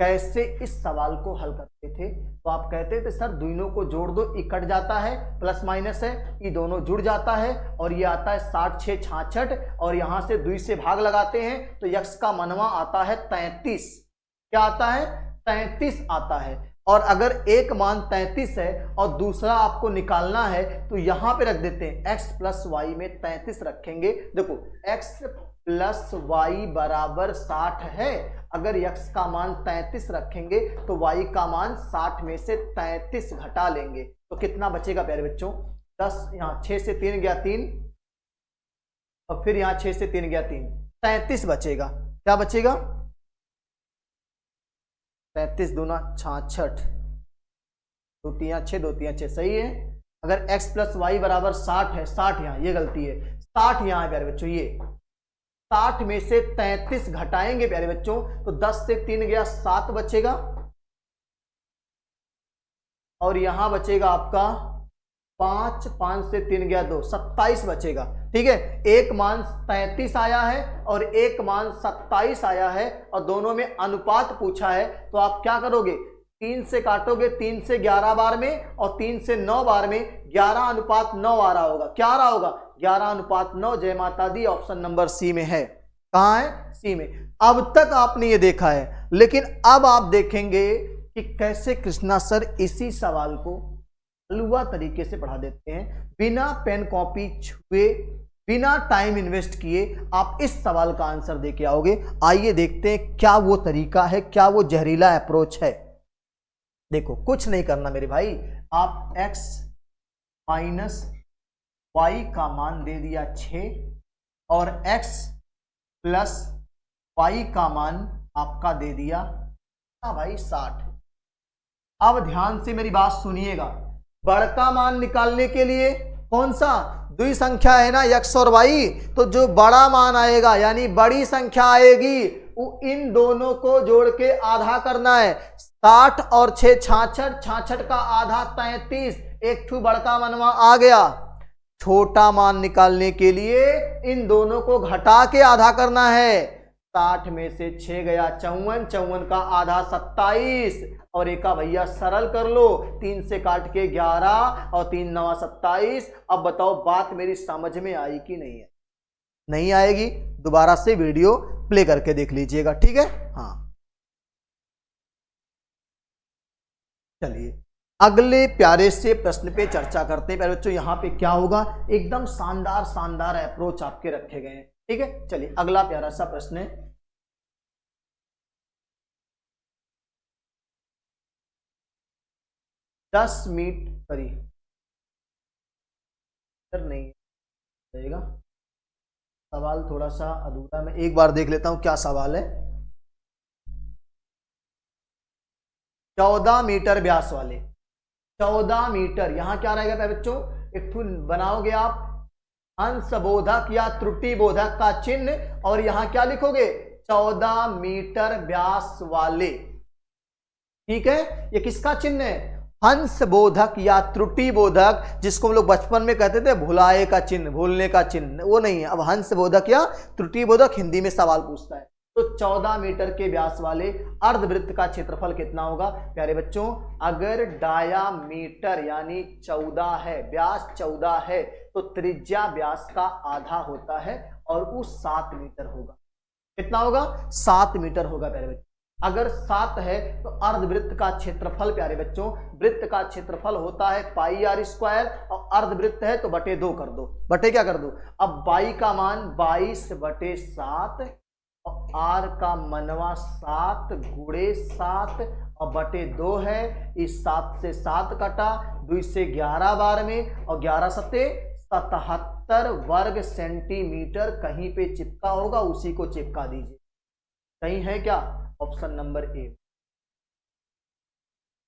[SPEAKER 1] कैसे इस सवाल को हल करते थे, तो आप कहते थे सर दोनों को जोड़ दो, ये कट जाता है, प्लस माइनस है, ये दोनों जुड़ जाता है, और ये आता है 60 6 66, और यहां से 2 से भाग लगाते हैं तो यक्स का मनवा आता है 33। क्या आता है, 33 आता है। और अगर एक मान 33 है और दूसरा आपको निकालना है तो यहां पे रख देते हैं x प्लस वाई में 33 रखेंगे। देखो x प्लस वाई बराबर 60 है, अगर x का मान 33 रखेंगे तो y का मान 60 में से 33 घटा लेंगे तो कितना बचेगा प्यारे बच्चों, 10, यहाँ 6 से 3 गया 3 और फिर यहाँ 6 से 3 गया 3, 33 बचेगा। क्या बचेगा, 33 दूना 66, 2 3 6, 2 3 6, सही है। अगर x प्लस वाई बराबर 60 है, 60 यहाँ, ये गलती है, 60 यहाँ है प्यारे बच्चों, ये 60 में से 33 घटाएंगे प्यारे बच्चों तो 10 से 3 गया 7 बचेगा और यहां बचेगा आपका 5, 5 से 3 गया 2, 27 बचेगा। ठीक है, एक मान 33 आया है और एक मान 27 आया है और दोनों में अनुपात पूछा है तो आप क्या करोगे, 3 से काटोगे, 3 से 11 बार में और 3 से 9 बार में, 11 अनुपात 9 आ रहा होगा। क्या आ रहा होगा, 11 अनुपात 9। जय माता दी, ऑप्शन नंबर सी में है। कहां है, सी में। अब तक आपने ये देखा है, लेकिन अब आप देखेंगे कि कैसे कृष्णा सर इसी सवाल को हलवा तरीके से पढ़ा देते हैं, बिना पेन कॉपी छुए, बिना टाइम इन्वेस्ट किए आप इस सवाल का आंसर दे के आओगे। आइए देखते हैं क्या वो तरीका है, क्या वो जहरीला अप्रोच है। देखो कुछ नहीं करना मेरे भाई, आप x माइनस वाई का मान दे दिया 6 और x प्लस वाई का मान आपका दे दिया भाई 60। अब ध्यान से मेरी बात सुनिएगा, बड़का मान निकालने के लिए कौन सा, द्वि संख्या है ना x और y, तो जो बड़ा मान आएगा यानी बड़ी संख्या आएगी वो इन दोनों को जोड़ के आधा करना है। 60 और 6 66, 66 का आधा 33, एक ठू बड़का मनवा आ गया। छोटा मान निकालने के लिए इन दोनों को घटा के आधा करना है। 60 में से 6 गया 54, 54 का आधा 27 और एक भैया सरल कर लो, 3 से काट के 11 और 3 9 27। अब बताओ बात मेरी समझ में आई कि नहीं है, नहीं आएगी दोबारा से वीडियो प्ले करके देख लीजिएगा, ठीक है। हाँ चलिए अगले प्यारे से प्रश्न पे चर्चा करते हैं। प्यारे बच्चों यहाँ पे क्या होगा, एकदम शानदार शानदार अप्रोच आपके रखे गए हैं, ठीक है। चलिए अगला प्यारा सा प्रश्न है, दस मीटर नहीं रहेगा, सवाल थोड़ा सा अधूरा, मैं एक बार देख लेता हूं क्या सवाल है। 14 मीटर व्यास वाले, 14 मीटर, यहां क्या रहेगा प्यारे बच्चों, एक बनाओगे आप अंश बोधक या त्रुटि बोधक का चिन्ह और यहां क्या लिखोगे, 14 मीटर व्यास वाले, ठीक है। ये किसका चिन्ह है, हंस बोधक या त्रुटि बोधक, जिसको हम लोग बचपन में कहते थे भुलाए का चिन्ह, भूलने का चिन्ह, वो नहीं है। अब हंस बोधक या त्रुटि बोधक हिंदी में सवाल पूछता है। तो 14 मीटर के व्यास वाले अर्धवृत्त का क्षेत्रफल कितना होगा प्यारे बच्चों, अगर डायामीटर यानी 14 है, व्यास 14 है तो त्रिज्या व्यास का आधा होता है और वो 7 मीटर होगा। कितना होगा, 7 मीटर होगा प्यारे बच्चों। अगर 7 है तो अर्धवृत्त का क्षेत्रफल प्यारे बच्चों, वृत्त का क्षेत्रफल होता है पाई आर स्क्वायर और अर्धवृत्त है तो बटे 2 कर दो, बटे क्या कर दो। अब बाई का मान 22/7 और आर का मनवा 7 गुणे 7 और बटे 2 है। इस 7 से 7 कटा, 2 से 11 बार में और 11 सत्ते 77 वर्ग सेंटीमीटर कहीं पे चिपका होगा, उसी को चिपका दीजिए। कहीं है क्या, ऑप्शन नंबर ए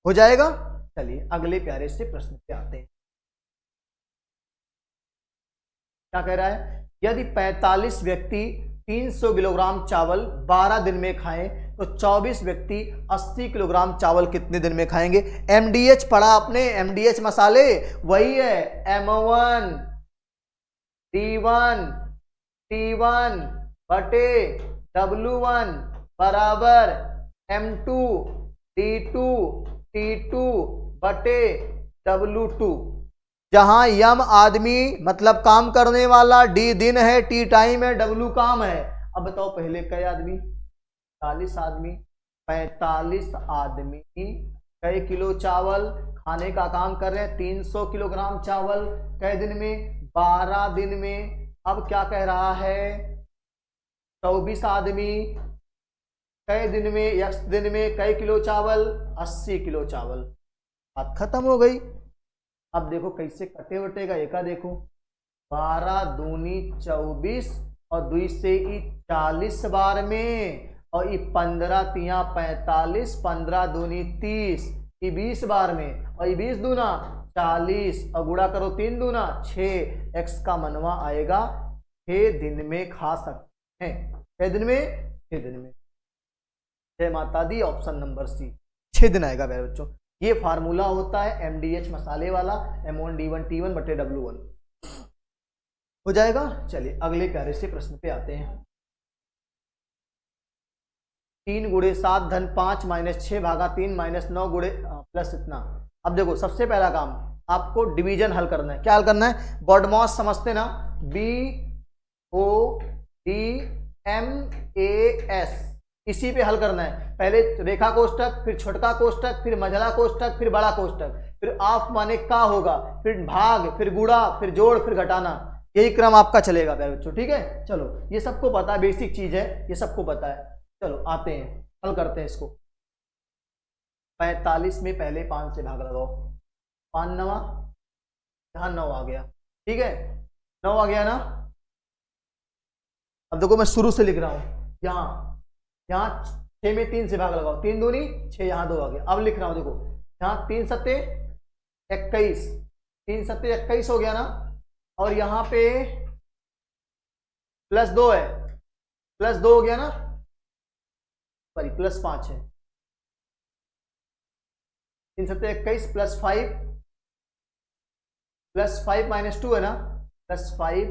[SPEAKER 1] हो जाएगा। चलिए अगले प्यारे से प्रश्न पे आते हैं। क्या कह रहा है, यदि 45 व्यक्ति 300 किलोग्राम चावल 12 दिन में खाएं तो 24 व्यक्ति 80 किलोग्राम चावल कितने दिन में खाएंगे। एमडीएच पढ़ा आपने, एमडीएच मसाले वही है, M1 D1 T1 बटे W1 बराबर M2 D2 T2 बटे W2, जहां यम आदमी मतलब काम करने वाला, डी दिन है, टी टाइम है, W काम है। अब बताओ पहले कई आदमी, 40 आदमी, 45 आदमी कई किलो चावल खाने का काम कर रहे हैं, 300 किलोग्राम चावल कई दिन में, 12 दिन में। अब क्या कह रहा है, 24 आदमी कई दिन में, x दिन में कई किलो चावल, 80 किलो चावल। बात खत्म हो गई। अब देखो कैसे कटे वटेगा, एक देखो 12 दूनी 24 और 2 से 40 बार में, और ये 15 तिया 45, 15 दूनी 30, ये 20 बार में, और ये 20 दूना 40 और गुणा करो 3 दूना 6, x का मनवा आएगा 6 दिन में खा सकते हैं। 6 दिन में, 6 दिन में। जय माता दी, ऑप्शन नंबर सी 6 दिन आएगा मेरे बच्चों। ये फार्मूला होता है MDH मसाले वाला, M1D1 T1 बटे W1 हो जाएगा। चलिए अगले प्यारे से प्रश्न पे आते हैं। 3 गुणे 7 धन 5 माइनस 6 भागा 3 माइनस 9 गुणे प्लस इतना। अब देखो सबसे पहला काम आपको डिवीजन हल करना है। क्या हल करना है, बॉडमॉस समझते ना, BODMAS, इसी पे हल करना है। पहले रेखा कोष्टक, फिर छोटका कोष्टक, फिर मझला कोष्टक, फिर बड़ा कोष्टक, फिर ऑफ माने का होगा, फिर भाग, फिर गुणा, फिर जोड़, फिर घटाना। यही क्रम आपका चलेगा प्यारे बच्चों, ठीक है। चलो ये सबको पता है, बेसिक चीज है, ये सबको पता है। चलो आते हैं, हल करते हैं इसको। 45 में पहले 5 से भाग लगाओ, 5 नवा, यहां 9 आ गया, ठीक है, 9 आ गया ना। अब देखो मैं शुरू से लिख रहा हूं, यहाँ 6 में 3 से भाग लगाओ, 3 दूनी 6, यहाँ 2 आ गया। अब लिख रहा हूं, देखो यहाँ 3 सत्ते 21, 3 सत्ते 21 हो गया ना, और यहाँ पे प्लस 2 है, प्लस 2 हो गया ना, सॉरी प्लस 5 है, 3 सत्ते 21 प्लस 5, प्लस 5 माइनस 2 है ना, प्लस 5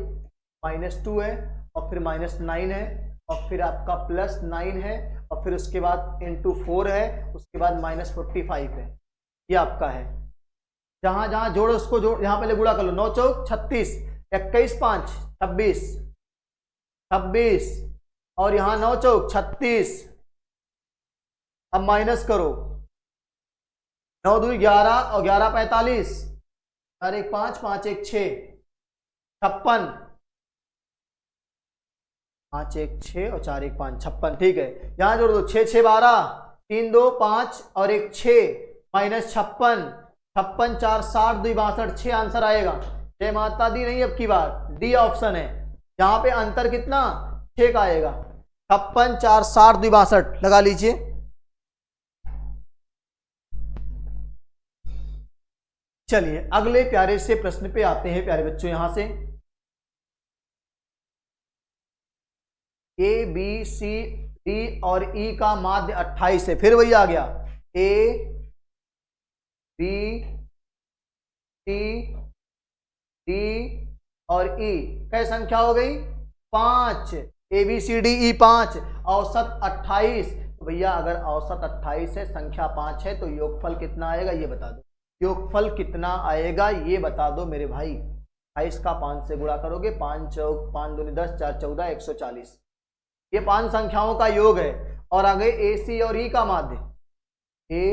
[SPEAKER 1] माइनस 2 है, और फिर माइनस 9 है, और फिर आपका प्लस 9 है, और फिर उसके बाद इंटू 4 है, उसके बाद माइनस 45 है। ये आपका है। जहां जहां जोड़ो उसको जोड़, यहां पहले गुणा कर लो, 9 चौक 36, 21 5 26, 26, और यहां 9 चौक 36। अब माइनस करो, 9 2 11 और 11 45, 4 1 5 5 1 6, 56, 5 1 6 और 4 1 5 56, ठीक है। यहां जोड़ दो, 6 6 12, 3 2 5 और 1 6, माइनस 56, 56 4 60 2 62, 6 आंसर आएगा। जय माता दी नहीं, अब की बार डी ऑप्शन है। यहां पे अंतर कितना, 6 का आएगा। 56 4 60 2 62 लगा लीजिए। चलिए अगले प्यारे से प्रश्न पे आते हैं प्यारे बच्चों। यहां से A B C D और E का माध्य 28 है, फिर वही आ गया, A B C D और E कई संख्या हो गई, 5, A B C D E 5, औसत 28। तो भैया अगर औसत 28 है, संख्या 5 है, तो योगफल कितना आएगा ये बता दो। योगफल कितना आएगा ये बता दो मेरे भाई। 28 का 5 से गुणा करोगे, 5 चौक 5 दूनी 10, 4 14 140। ये 5 संख्याओं का योग है। और आगे ए सी और ई का माध्य, ए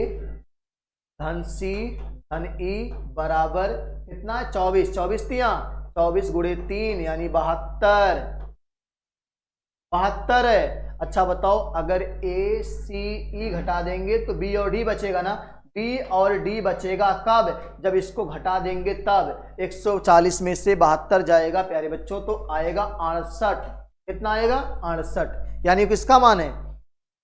[SPEAKER 1] धन सी धन ई बराबर कितना, 24, 24 तिया 24 गुणे 3 यानी 72, 72 है। अच्छा बताओ, अगर ए सी ई घटा देंगे तो बी और डी बचेगा ना, बी और डी बचेगा कब, जब इसको घटा देंगे तब। 140 में से 72 जाएगा प्यारे बच्चों, तो आएगा 68। कितना आएगा, 68। यानी किसका मान है,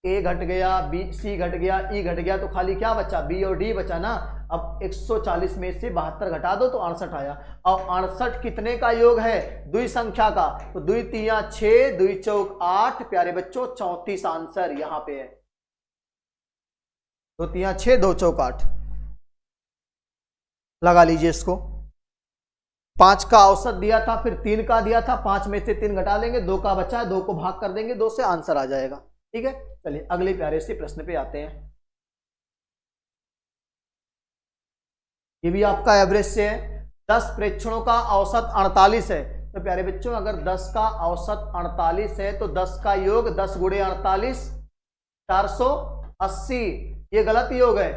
[SPEAKER 1] ए घट गया, बी सी घट गया, ई घट गया, तो खाली क्या बचा, बी और डी बचा ना। अब 140 में से 72 घटा दो तो 68 आया। और 68 कितने का योग है, द्वि संख्या का, तो 2 तिया 6 2 चौक 8 प्यारे बच्चों 34 आंसर यहां पे है। 2 तिया 6 2 चौक 8 लगा लीजिए इसको। 5 का औसत दिया था, फिर 3 का दिया था, 5 में से 3 घटा लेंगे, 2 का बचा है, 2 को भाग कर देंगे, 2 से आंसर आ जाएगा। ठीक है, चलिए अगले प्यारे से प्रश्न पे आते हैं। ये भी आपका एवरेज से है। 10 प्रेक्षणों का औसत 48 है। तो प्यारे बच्चों अगर 10 का औसत 48 है तो 10 का योग 10 गुणे 48 400, 80, ये गलत ही हो गए।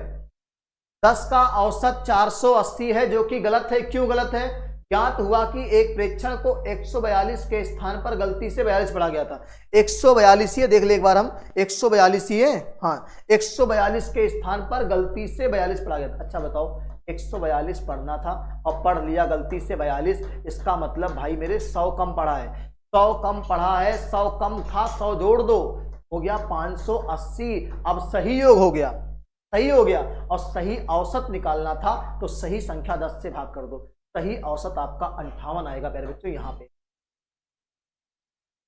[SPEAKER 1] 10 का औसत 480 है जो कि गलत है। क्यों गलत है? ज्ञात हुआ कि एक प्रेक्षण को 142 के स्थान पर गलती से 42 पढ़ा गया था। 142 ही है, देख ले एक बार हम, 142 ही है, हाँ 142 के स्थान पर गलती से 42 पढ़ा गया था। अच्छा बताओ, 142 पढ़ना था और पढ़ लिया गलती से 42, इसका मतलब भाई मेरे 100 कम पढ़ा है। 100 कम पढ़ा है, 100 कम था, 100 जोड़ दो, हो गया 580। अब सही योग हो गया, सही हो गया। और सही औसत निकालना था तो सही संख्या 10 से भाग कर दो, सही औसत आपका 58 आएगा प्यारे बच्चों। यहां पे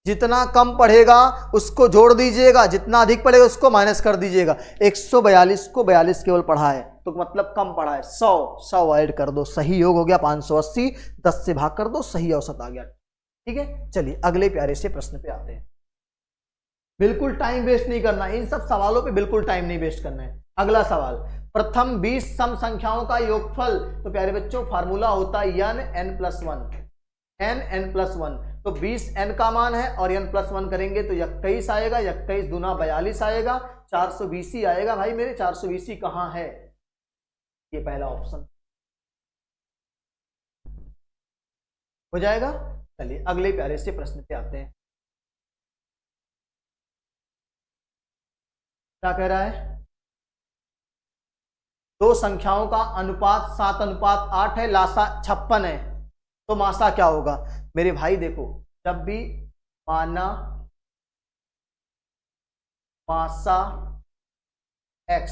[SPEAKER 1] जितना कम पढ़ेगा उसको जोड़ दीजिएगा, जितना अधिक पढ़ेगा उसको माइनस कर दीजिएगा। 142 को 42 केवल पढ़ा है तो मतलब कम पढ़ा है। 100 ऐड कर दो, सही योग हो गया 580, 10 से भाग कर दो, सही औसत आ गया। ठीक है, चलिए अगले प्यारे से प्रश्न पे आते हैं। बिल्कुल टाइम वेस्ट नहीं करना, इन सब सवालों पे बिल्कुल टाइम नहीं वेस्ट करना है। अगला सवाल, प्रथम 20 सम संख्याओं का योगफल। तो प्यारे बच्चों फार्मूला होता है n+1, n+1। तो 20 n का मान है और n+1 करेंगे तो 21 आएगा, 21 दूना 42 आएगा, 420 ही आएगा। भाई मेरे 420 ही कहां है? ये पहला ऑप्शन हो जाएगा। चलिए अगले प्यारे से प्रश्न पे आते हैं। क्या कह रहा है? दो संख्याओं का अनुपात 7:8 है, लासा 56 है, तो मासा क्या होगा? मेरे भाई देखो, जब भी माना मासा x,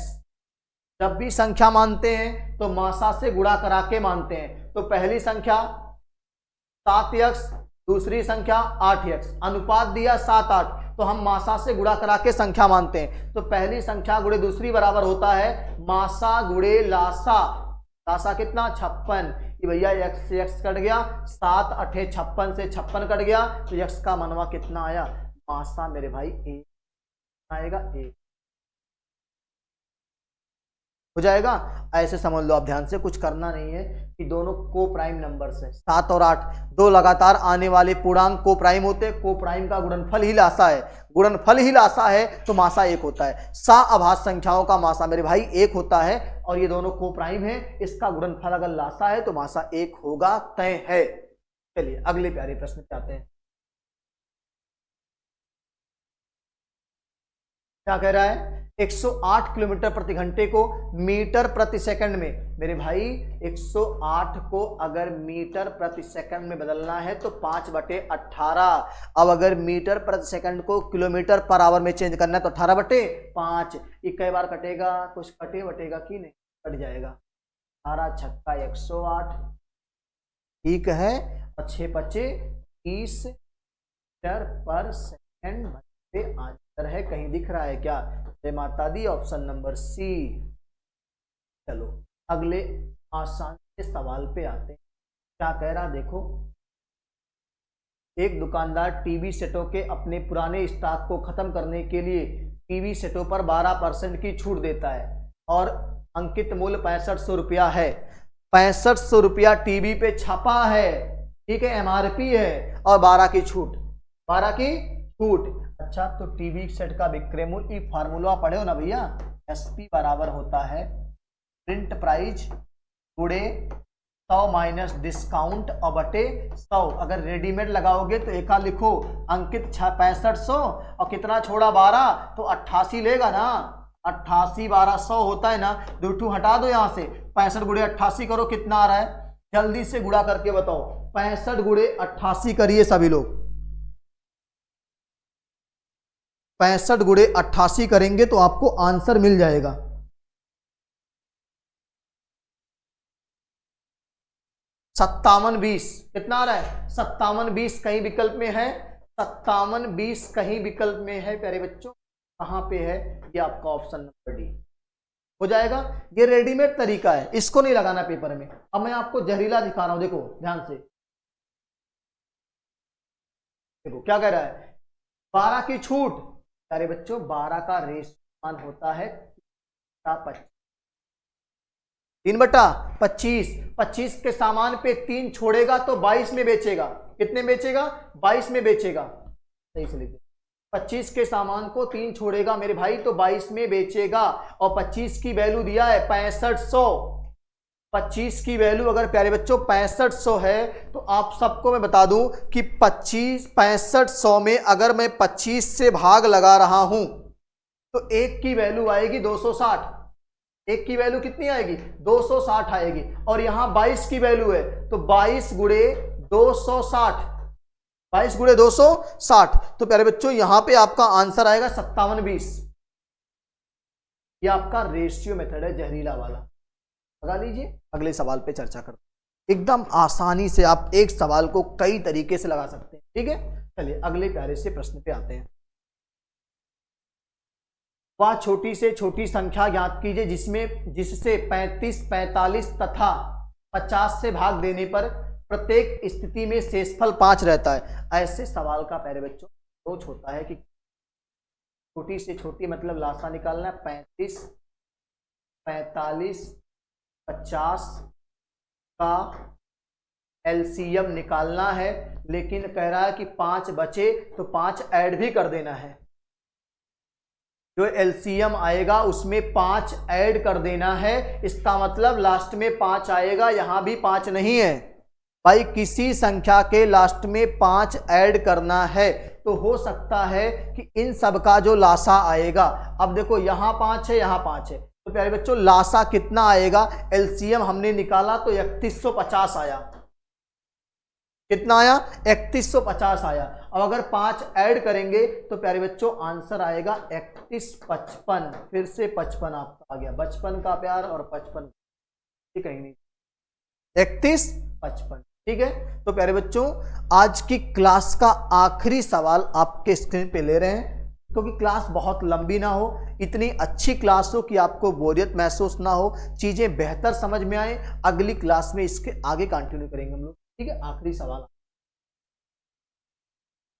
[SPEAKER 1] जब भी संख्या मानते हैं तो मासा से गुणा करा के मानते हैं। तो पहली संख्या 7x, दूसरी संख्या 8x, अनुपात दिया 7:8, तो हम मासा से गुणा करा के संख्या मानते हैं। तो पहली संख्या गुणे दूसरी बराबर होता है मासा गुणे लासा। लासा कितना? 56। कि भैया x से x कट गया, 7 8 56 से 56 कट गया, तो x का मनवा कितना आया? मासा मेरे भाई 1 आएगा, 1 हो जाएगा। ऐसे समझ लो आप ध्यान से, कुछ करना नहीं है कि दोनों को प्राइम नंबर्स हैं। 7 और 8 दो लगातार आने वाले पूर्णांक को प्राइम होते हैं। को प्राइम का गुणनफल ही लासा है, गुणनफल ही लासा है, तो मासा 1 होता है। सा अभाज्य संख्याओं का मासा मेरे भाई 1 होता है और ये दोनों को प्राइम है, इसका गुणनफल अगर लासा है तो मासा 1 होगा, तय है। चलिए अगले प्यारे प्रश्न पे आते हैं। क्या कह रहा है? 108 किलोमीटर प्रति घंटे को मीटर प्रति सेकंड में, मेरे भाई 108 को अगर मीटर प्रति सेकंड में बदलना है तो 5/18। अब अगर मीटर प्रति सेकंड को किलोमीटर पर आवर में चेंज करना है तो 18/5। ये कई बार कटेगा? कुछ कटे वटेगा कि नहीं? कट जाएगा। 18 छक्का 108, ठीक है, और 6 5 30 मीटर पर सेकंड आंसर है। कहीं दिख रहा है क्या? जय माता दी, ऑप्शन नंबर सी। चलो अगले आसान से सवाल पे आते हैं। क्या कह रहा देखो, एक दुकानदार टीवी सेटों के अपने पुराने स्टॉक को खत्म करने के लिए टीवी सेटों पर 12% की छूट देता है और अंकित मूल्य 6500 रुपया है। 6500 रुपया टीवी पे छपा है, ठीक है, एमआरपी है, और 12 की छूट, 12 की छूट। अच्छा, तो टीवी सेट का विक्रय मूल्य फार्मूला पढ़े हो ना भैया, एसपी बराबर होता है प्रिंट प्राइस गुणे 100 माइनस डिस्काउंट और बटे 100। अगर रेडीमेड लगाओगे तो एका लिखो अंकित 6500 और कितना छोड़ा 12, तो 88 लेगा ना। 88 1200 होता है ना, 2 हटा दो यहां से, 65 गुणे 88 करो, कितना आ रहा है? जल्दी से गुणा करके बताओ। 65 गुणे 88 करिए सभी लोग। 65 गुणे 88 करेंगे तो आपको आंसर मिल जाएगा 5720। कितना आ रहा है? 5720 कहीं विकल्प में है, 5720 कहीं विकल्प में है प्यारे बच्चों। कहां पे है? ये आपका ऑप्शन नंबर डी हो जाएगा। ये रेडीमेड तरीका है, इसको नहीं लगाना पेपर में। अब मैं आपको जहरीला दिखा रहा हूं, देखो ध्यान से, देखो क्या कह रहा है? 12 की छूट प्यारे बच्चों, 12 का रेशो मान होता है 3/25। 25 के सामान पे 3 छोड़ेगा तो 22 में बेचेगा। कितने बेचेगा? 22 में बेचेगा। सही से लिखिए, 25 के सामान को 3 छोड़ेगा मेरे भाई तो 22 में बेचेगा। और 25 की वैल्यू दिया है 6500। 25 की वैल्यू अगर प्यारे बच्चों 6500 है तो आप सबको मैं बता दूं कि 6500 में अगर मैं 25 से भाग लगा रहा हूं तो एक की वैल्यू आएगी 260। एक की वैल्यू कितनी आएगी? 260 आएगी। और यहां 22 की वैल्यू है तो 22 गुणे 260, 22 गुणे 260। तो प्यारे बच्चों यहां पे आपका आंसर आएगा 5720। ये आपका रेशियो मेथड है जहरीला वाला। लगा लीजिए। अगले सवाल पे चर्चा करते हैं। एकदम आसानी से आप एक सवाल को कई तरीके से लगा सकते हैं। ठीक है, चलिए अगले प्यारे से प्रश्न पे आते हैं। वह छोटी से छोटी संख्या ज्ञात कीजिए जिससे 35, 45 तथा 50 से भाग देने पर प्रत्येक स्थिति में शेषफल 5 रहता है। ऐसे सवाल का प्यारे बच्चों सोच होता है कि छोटी से छोटी मतलब लासा निकालना है। 35, 45, 50 का एलसीएम निकालना है, लेकिन कह रहा है कि 5 बचे तो 5 ऐड भी कर देना है। जो एलसीएम आएगा उसमें 5 ऐड कर देना है। इसका मतलब लास्ट में 5 आएगा, यहां भी 5 नहीं है भाई। किसी संख्या के लास्ट में 5 ऐड करना है तो हो सकता है कि इन सब का जो लासा आएगा, अब देखो यहां 5 है, यहां 5 है, तो प्यारे बच्चों लासा कितना आएगा? एलसीएम हमने निकाला तो 3150 आया। कितना आया? 3150 आया। अब अगर 5 ऐड करेंगे तो प्यारे बच्चों आंसर आएगा 3155। फिर से 55 आपका आ गया। बचपन का प्यार और 55 कहीं नहीं, 3155। ठीक है, तो प्यारे बच्चों आज की क्लास का आखिरी सवाल आपके स्क्रीन पे ले रहे हैं, क्योंकि क्लास बहुत लंबी ना हो, इतनी अच्छी क्लास हो कि आपको बोरियत महसूस ना हो, चीजें बेहतर समझ में आए। अगली क्लास में इसके आगे कंटिन्यू करेंगे हम लोग। ठीक है, आखिरी सवाल,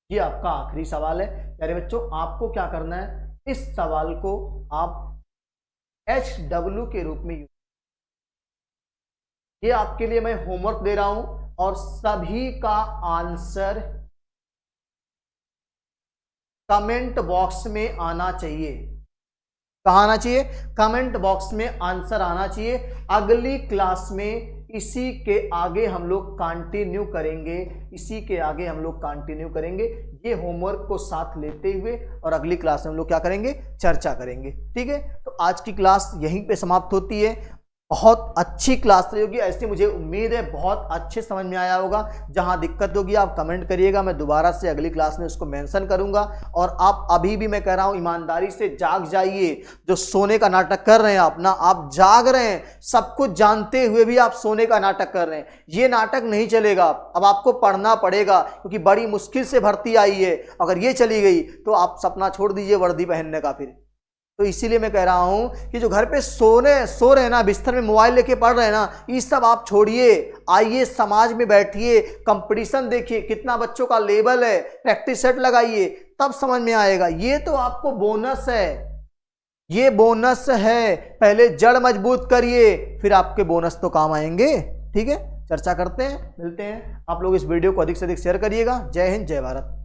[SPEAKER 1] ये आपका आखिरी सवाल है प्यारे बच्चों। आपको क्या करना है, इस सवाल को आप HW के रूप में यूज, ये आपके लिए मैं होमवर्क दे रहा हूं और सभी का आंसर कमेंट बॉक्स में आना चाहिए। कहाँ आना चाहिए? कमेंट बॉक्स में आंसर आना चाहिए। अगली क्लास में इसी के आगे हम लोग कंटिन्यू करेंगे, इसी के आगे हम लोग कंटिन्यू करेंगे। ये होमवर्क को साथ लेते हुए और अगली क्लास में हम लोग क्या करेंगे? चर्चा करेंगे। ठीक है, तो आज की क्लास यहीं पे समाप्त होती है। बहुत अच्छी क्लास रही होगी, ऐसी मुझे उम्मीद है। बहुत अच्छे समझ में आया होगा। जहां दिक्कत होगी आप कमेंट करिएगा, मैं दोबारा से अगली क्लास में उसको मेंशन करूंगा। और आप अभी भी मैं कह रहा हूं ईमानदारी से जाग जाइए। जो सोने का नाटक कर रहे हैं आप ना, आप जाग रहे हैं, सब कुछ जानते हुए भी आप सोने का नाटक कर रहे हैं। ये नाटक नहीं चलेगा। अब आपको पढ़ना पड़ेगा, क्योंकि बड़ी मुश्किल से भर्ती आई है। अगर ये चली गई तो आप सपना छोड़ दीजिए वर्दी पहनने का। फिर तो इसीलिए मैं कह रहा हूं कि जो घर पे सो रहे हैं ना, बिस्तर में मोबाइल लेके पढ़ रहे हैं ना, ये सब आप छोड़िए। आइए समाज में बैठिए, कंपटीशन देखिए, कितना बच्चों का लेवल है, प्रैक्टिस सेट लगाइए, तब समझ में आएगा। ये तो आपको बोनस है, ये बोनस है। पहले जड़ मजबूत करिए, फिर आपके बोनस तो काम आएंगे। ठीक है, चर्चा करते हैं, मिलते हैं। आप लोग इस वीडियो को अधिक से अधिक शेयर करिएगा। जय हिंद, जय भारत।